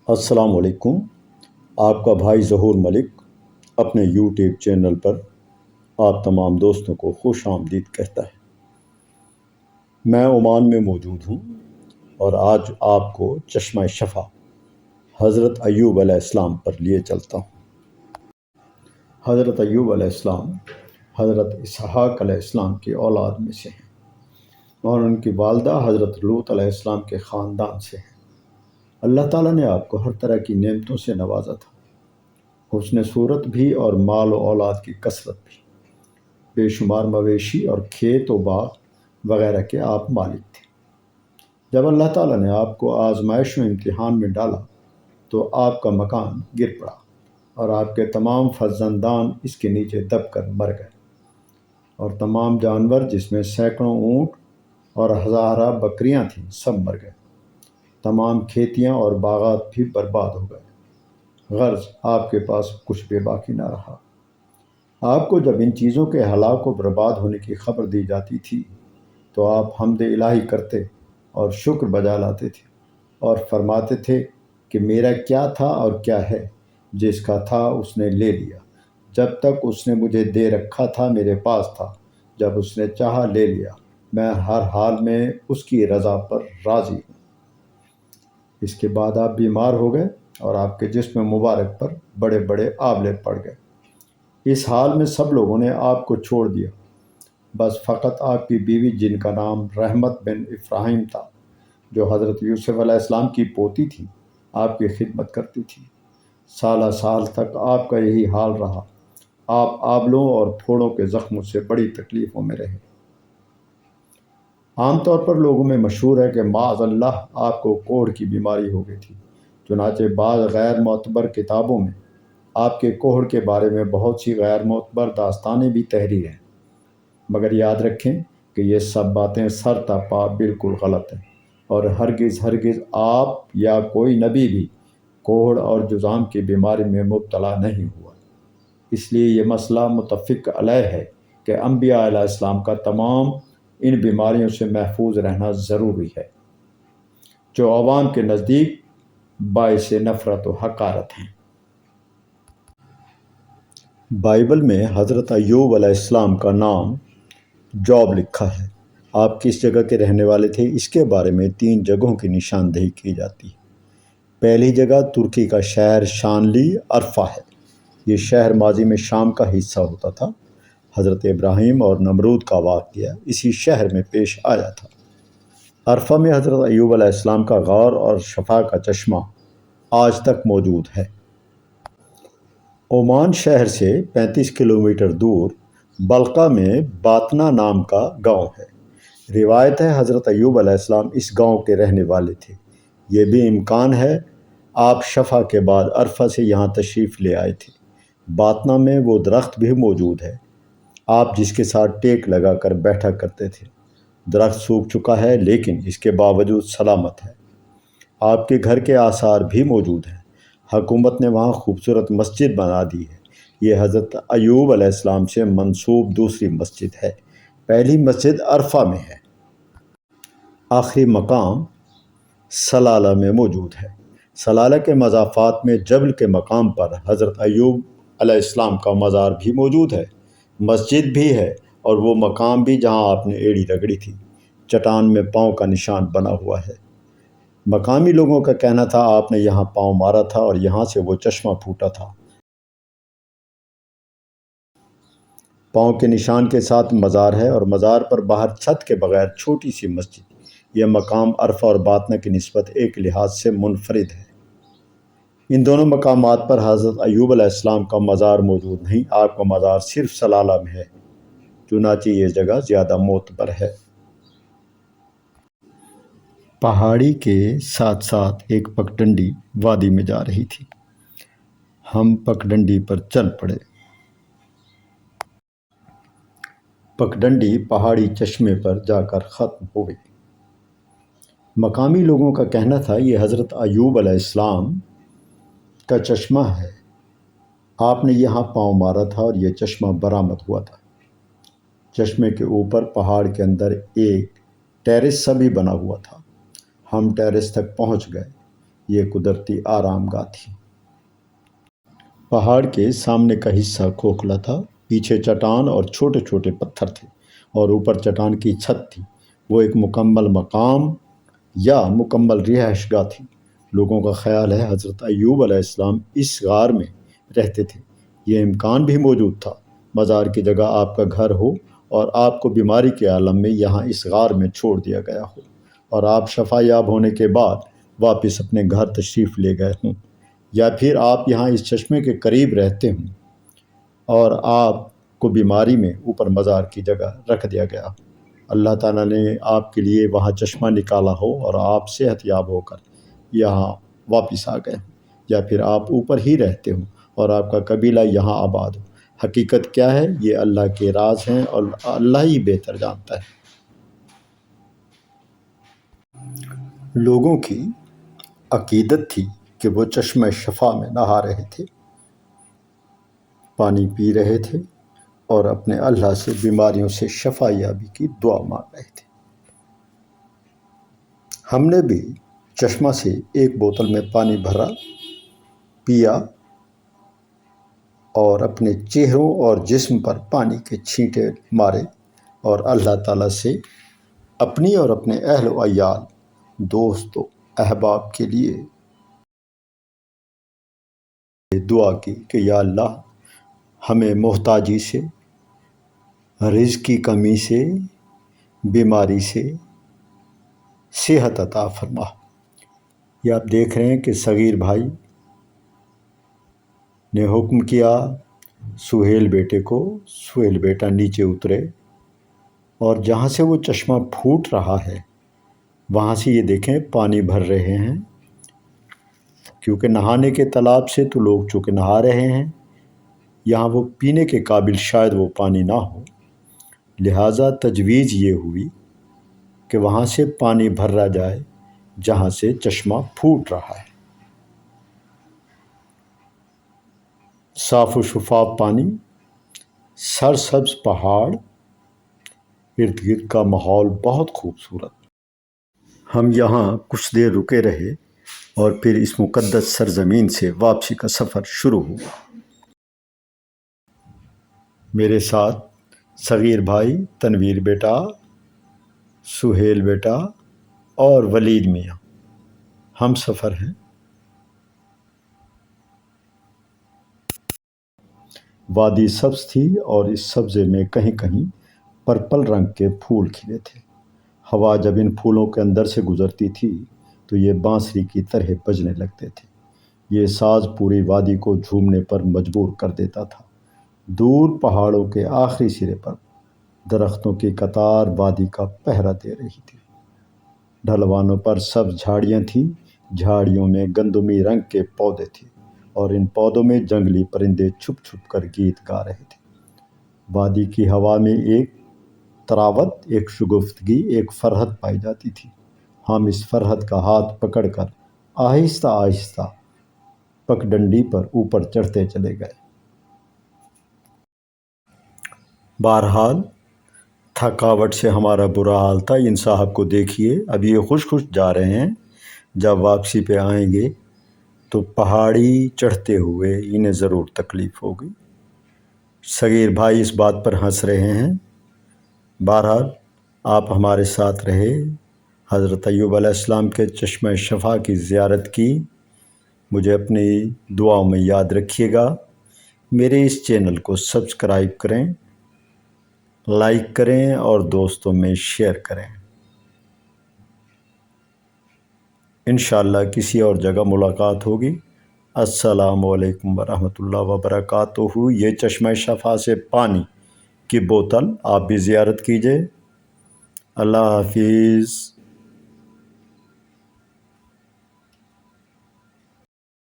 السلام علیکم۔ آپ کا بھائی ظہور ملک اپنے یوٹیوب چینل پر آپ تمام دوستوں کو خوش آمدید کہتا ہے۔ میں عمان میں موجود ہوں اور آج آپ کو چشمہ شفا حضرت ایوب علیہ السلام پر لیے چلتا ہوں۔ حضرت ایوب علیہ السلام حضرت اسحاق علیہ السلام کی اولاد میں سے ہیں اور ان کی والدہ حضرت لوط علیہ السلام کے خاندان سے ہیں۔ اللہ تعالیٰ نے آپ کو ہر طرح کی نعمتوں سے نوازا تھا، حسن صورت بھی اور مال و اولاد کی کثرت بھی، بے شمار مویشی اور کھیت و باغ وغیرہ کے آپ مالک تھے۔ جب اللہ تعالیٰ نے آپ کو آزمائش و امتحان میں ڈالا تو آپ کا مکان گر پڑا اور آپ کے تمام فرزندان اس کے نیچے دب کر مر گئے، اور تمام جانور جس میں سینکڑوں اونٹ اور ہزارہ بکریاں تھیں سب مر گئے۔ تمام کھیتیاں اور باغات بھی برباد ہو گئے، غرض آپ کے پاس کچھ بھی باقی نہ رہا۔ آپ کو جب ان چیزوں کے ہلاک و برباد ہونے کی خبر دی جاتی تھی تو آپ حمد الہی کرتے اور شکر بجا لاتے تھے اور فرماتے تھے کہ میرا کیا تھا اور کیا ہے، جس کا تھا اس نے لے لیا، جب تک اس نے مجھے دے رکھا تھا میرے پاس تھا، جب اس نے چاہا لے لیا، میں ہر حال میں اس کی رضا پر راضی ہوں۔ اس کے بعد آپ بیمار ہو گئے اور آپ کے جسم مبارک پر بڑے بڑے آبلے پڑ گئے۔ اس حال میں سب لوگوں نے آپ کو چھوڑ دیا، بس فقط آپ کی بیوی جن کا نام رحمت بن ابراہیم تھا، جو حضرت یوسف علیہ السلام کی پوتی تھی، آپ کی خدمت کرتی تھی۔ سالہ سال تک آپ کا یہی حال رہا۔ آپ آبلوں اور پھوڑوں کے زخموں سے بڑی تکلیفوں میں رہے۔ عام طور پر لوگوں میں مشہور ہے کہ معاذ اللہ آپ کو کوڑ کی بیماری ہو گئی تھی۔ چنانچہ بعض غیر معتبر کتابوں میں آپ کے کوڑ کے بارے میں بہت سی غیر معتبر داستانیں بھی تحریر ہیں، مگر یاد رکھیں کہ یہ سب باتیں سر تا پا بالکل غلط ہیں، اور ہرگز آپ یا کوئی نبی بھی کوڑ اور جذام کی بیماری میں مبتلا نہیں ہوا۔ اس لیے یہ مسئلہ متفق علیہ ہے کہ انبیاء علیہ السلام کا تمام ان بیماریوں سے محفوظ رہنا ضروری ہے، جو عوام کے نزدیک باعث نفرت و حقارت ہیں۔ بائبل میں حضرت ایوب علیہ السلام کا نام جاب لکھا ہے۔ آپ کس جگہ کے رہنے والے تھے، اس کے بارے میں 3 جگہوں کی نشاندہی کی جاتی ہے۔ پہلی جگہ ترکی کا شہر شانلی عرفہ ہے۔ یہ شہر ماضی میں شام کا حصہ ہوتا تھا۔ حضرت ابراہیم اور نمرود کا واقعہ اسی شہر میں پیش آیا تھا۔ عرفہ میں حضرت ایوب علیہ السلام کا غار اور شفا کا چشمہ آج تک موجود ہے۔ عمان شہر سے 35 کلومیٹر دور بلقا میں باطنہ نام کا گاؤں ہے۔ روایت ہے حضرت ایوب علیہ السلام اس گاؤں کے رہنے والے تھے۔ یہ بھی امکان ہے آپ شفا کے بعد عرفہ سے یہاں تشریف لے آئے تھے۔ باطنہ میں وہ درخت بھی موجود ہے آپ جس کے ساتھ ٹیک لگا کر بیٹھا کرتے تھے۔ درخت سوکھ چکا ہے لیکن اس کے باوجود سلامت ہے۔ آپ کے گھر کے آثار بھی موجود ہیں۔ حکومت نے وہاں خوبصورت مسجد بنا دی ہے۔ یہ حضرت ایوب علیہ السلام سے منسوب دوسری مسجد ہے۔ پہلی مسجد عرفہ میں ہے۔ آخری مقام سلالہ میں موجود ہے۔ سلالہ کے مضافات میں جبل کے مقام پر حضرت ایوب علیہ السلام کا مزار بھی موجود ہے۔ مسجد بھی ہے اور وہ مقام بھی جہاں آپ نے ایڑی رگڑی تھی۔ چٹان میں پاؤں کا نشان بنا ہوا ہے۔ مقامی لوگوں کا کہنا تھا آپ نے یہاں پاؤں مارا تھا اور یہاں سے وہ چشمہ پھوٹا تھا۔ پاؤں کے نشان کے ساتھ مزار ہے اور مزار پر باہر چھت کے بغیر چھوٹی سی مسجد۔ یہ مقام عرفہ اور باطنہ کی نسبت ایک لحاظ سے منفرد ہے۔ ان دونوں مقامات پر حضرت ایوب علیہ السلام کا مزار موجود نہیں، آپ کا مزار صرف سلالہ میں ہے، چنانچہ یہ جگہ زیادہ معتبر ہے۔ پہاڑی کے ساتھ ساتھ ایک پگڈنڈی وادی میں جا رہی تھی۔ ہم پگڈنڈی پر چل پڑے۔ پگڈنڈی پہاڑی چشمے پر جا کر ختم ہو گئی۔ مقامی لوگوں کا کہنا تھا یہ حضرت ایوب علیہ السلام کا چشمہ ہے۔ آپ نے یہاں پاؤں مارا تھا اور یہ چشمہ برآمد ہوا تھا۔ چشمے کے اوپر پہاڑ کے اندر ایک ٹیرس سا بھی بنا ہوا تھا۔ ہم ٹیرس تک پہنچ گئے۔ یہ قدرتی آرام گاہ تھی۔ پہاڑ کے سامنے کا حصہ کھوکھلا تھا، پیچھے چٹان اور چھوٹے چھوٹے پتھر تھے، اور اوپر چٹان کی چھت تھی۔ وہ ایک مکمل مقام یا مکمل رہائش گاہ تھی۔ لوگوں کا خیال ہے حضرت ایوب علیہ السلام اس غار میں رہتے تھے۔ یہ امکان بھی موجود تھا مزار کی جگہ آپ کا گھر ہو اور آپ کو بیماری کے عالم میں یہاں اس غار میں چھوڑ دیا گیا ہو، اور آپ شفا یاب ہونے کے بعد واپس اپنے گھر تشریف لے گئے ہوں، یا پھر آپ یہاں اس چشمے کے قریب رہتے ہوں اور آپ کو بیماری میں اوپر مزار کی جگہ رکھ دیا گیا۔ اللہ تعالیٰ نے آپ کے لیے وہاں چشمہ نکالا ہو اور آپ صحت یاب ہو کر یہاں واپس آ گئے، یا پھر آپ اوپر ہی رہتے ہوں اور آپ کا قبیلہ یہاں آباد ہو۔ حقیقت کیا ہے یہ اللہ کے راز ہیں اور اللہ ہی بہتر جانتا ہے۔ لوگوں کی عقیدت تھی کہ وہ چشمہ شفا میں نہا رہے تھے، پانی پی رہے تھے اور اپنے اللہ سے بیماریوں سے شفا یابی کی دعا مانگ رہے تھے۔ ہم نے بھی چشمہ سے ایک بوتل میں پانی بھرا، پیا اور اپنے چہروں اور جسم پر پانی کے چھینٹے مارے اور اللہ تعالیٰ سے اپنی اور اپنے اہل و عیال، دوست و احباب کے لیے دعا کی کہ یا اللہ ہمیں محتاجی سے، رزق کی کمی سے، بیماری سے صحت عطا فرما۔ یہ آپ دیکھ رہے ہیں کہ صغیر بھائی نے حکم کیا سہیل بیٹے کو، سہیل بیٹا نیچے اترے اور جہاں سے وہ چشمہ پھوٹ رہا ہے وہاں سے یہ دیکھیں پانی بھر رہے ہیں، کیونکہ نہانے کے تالاب سے تو لوگ چونکہ نہا رہے ہیں، یہاں وہ پینے کے قابل شاید وہ پانی نہ ہو، لہٰذا تجویز یہ ہوئی کہ وہاں سے پانی بھرا جائے جہاں سے چشمہ پھوٹ رہا ہے۔ صاف و شفاف پانی، سرسبز پہاڑ، ارد گرد کا ماحول بہت خوبصورت۔ ہم یہاں کچھ دیر رکے رہے اور پھر اس مقدس سرزمین سے واپسی کا سفر شروع ہوا۔ میرے ساتھ صغیر بھائی، تنویر بیٹا، سہیل بیٹا اور ولید میاں ہم سفر ہیں۔ وادی سبز تھی اور اس سبزے میں کہیں کہیں پرپل رنگ کے پھول کھلے تھے۔ ہوا جب ان پھولوں کے اندر سے گزرتی تھی تو یہ بانسری کی طرح بجنے لگتے تھے۔ یہ ساز پوری وادی کو جھومنے پر مجبور کر دیتا تھا۔ دور پہاڑوں کے آخری سرے پر درختوں کی قطار وادی کا پہرا دے رہی تھی۔ ڈھلوانوں پر سبز جھاڑیاں تھیں، جھاڑیوں میں گندمی رنگ کے پودے تھے اور ان پودوں میں جنگلی پرندے چھپ چھپ کر گیت گا رہے تھے۔ وادی کی ہوا میں ایک تراوت، ایک شگفتگی، ایک فرحت پائی جاتی تھی۔ ہم اس فرحت کا ہاتھ پکڑ کر آہستہ آہستہ پگڈنڈی پر اوپر چڑھتے چلے گئے۔ بہرحال تھکاوٹ سے ہمارا برا حال تھا۔ ان صاحب کو دیکھیے، اب یہ خوش خوش جا رہے ہیں، جب واپسی پہ آئیں گے تو پہاڑی چڑھتے ہوئے انہیں ضرور تکلیف ہوگی۔ صغیر بھائی اس بات پر ہنس رہے ہیں۔ بہرحال آپ ہمارے ساتھ رہے، حضرت ایوب علیہ السلام کے چشمہ شفا کی زیارت کی۔ مجھے اپنی دعاؤں میں یاد رکھیے گا۔ میرے اس چینل کو سبسکرائب کریں، لائک کریں اور دوستوں میں شیئر کریں۔ انشاءاللہ کسی اور جگہ ملاقات ہوگی۔ السلام علیکم ورحمۃ اللہ وبرکاتہ۔ یہ چشمہ شفا سے پانی کی بوتل آپ بھی زیارت کیجئے۔ اللہ حافظ۔